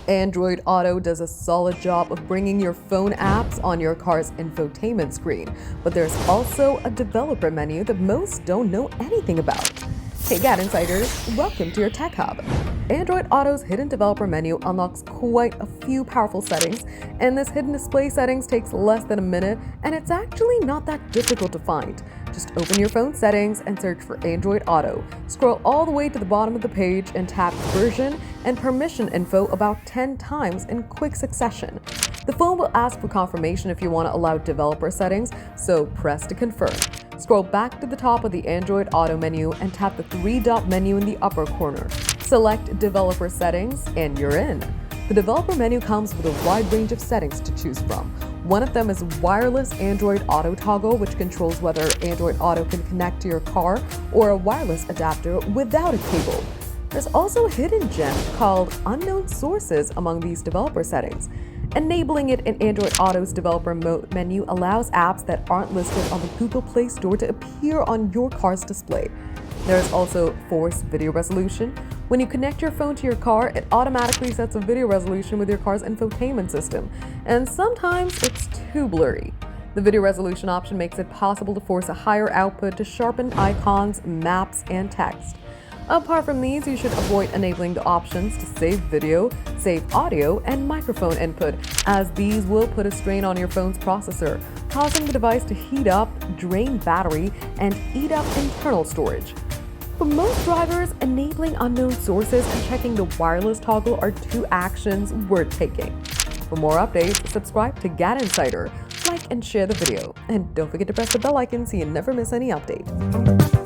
Android Auto does a solid job of bringing your phone apps on your car's infotainment screen, but there's also a developer menu that most don't know anything about. Hey GadInsiders, welcome to your Tech Hub. Android Auto's hidden developer menu unlocks quite a few powerful settings, and this hidden display settings takes less than a minute, and it's actually not that difficult to find. Just open your phone settings and search for Android Auto. Scroll all the way to the bottom of the page and tap version and permission info about 10 times in quick succession. The phone will ask for confirmation if you want to allow developer settings, so press to confirm. Scroll back to the top of the Android Auto menu and tap the three-dot menu in the upper corner. Select Developer Settings, and you're in. The developer menu comes with a wide range of settings to choose from. One of them is wireless Android Auto toggle, which controls whether Android Auto can connect to your car, or a wireless adapter without a cable. There's also a hidden gem called Unknown Sources among these developer settings. Enabling it in Android Auto's developer menu allows apps that aren't listed on the Google Play Store to appear on your car's display. There's also forced video resolution. When you connect your phone to your car, it automatically sets a video resolution with your car's infotainment system, and sometimes it's too blurry. The video resolution option makes it possible to force a higher output to sharpen icons, maps, and text. Apart from these, you should avoid enabling the options to save video, save audio, and microphone input, as these will put a strain on your phone's processor, causing the device to heat up, drain battery, and eat up internal storage. For most drivers, enabling unknown sources and checking the wireless toggle are two actions worth taking. For more updates, subscribe to GadInsider, like and share the video, and don't forget to press the bell icon so you never miss any update.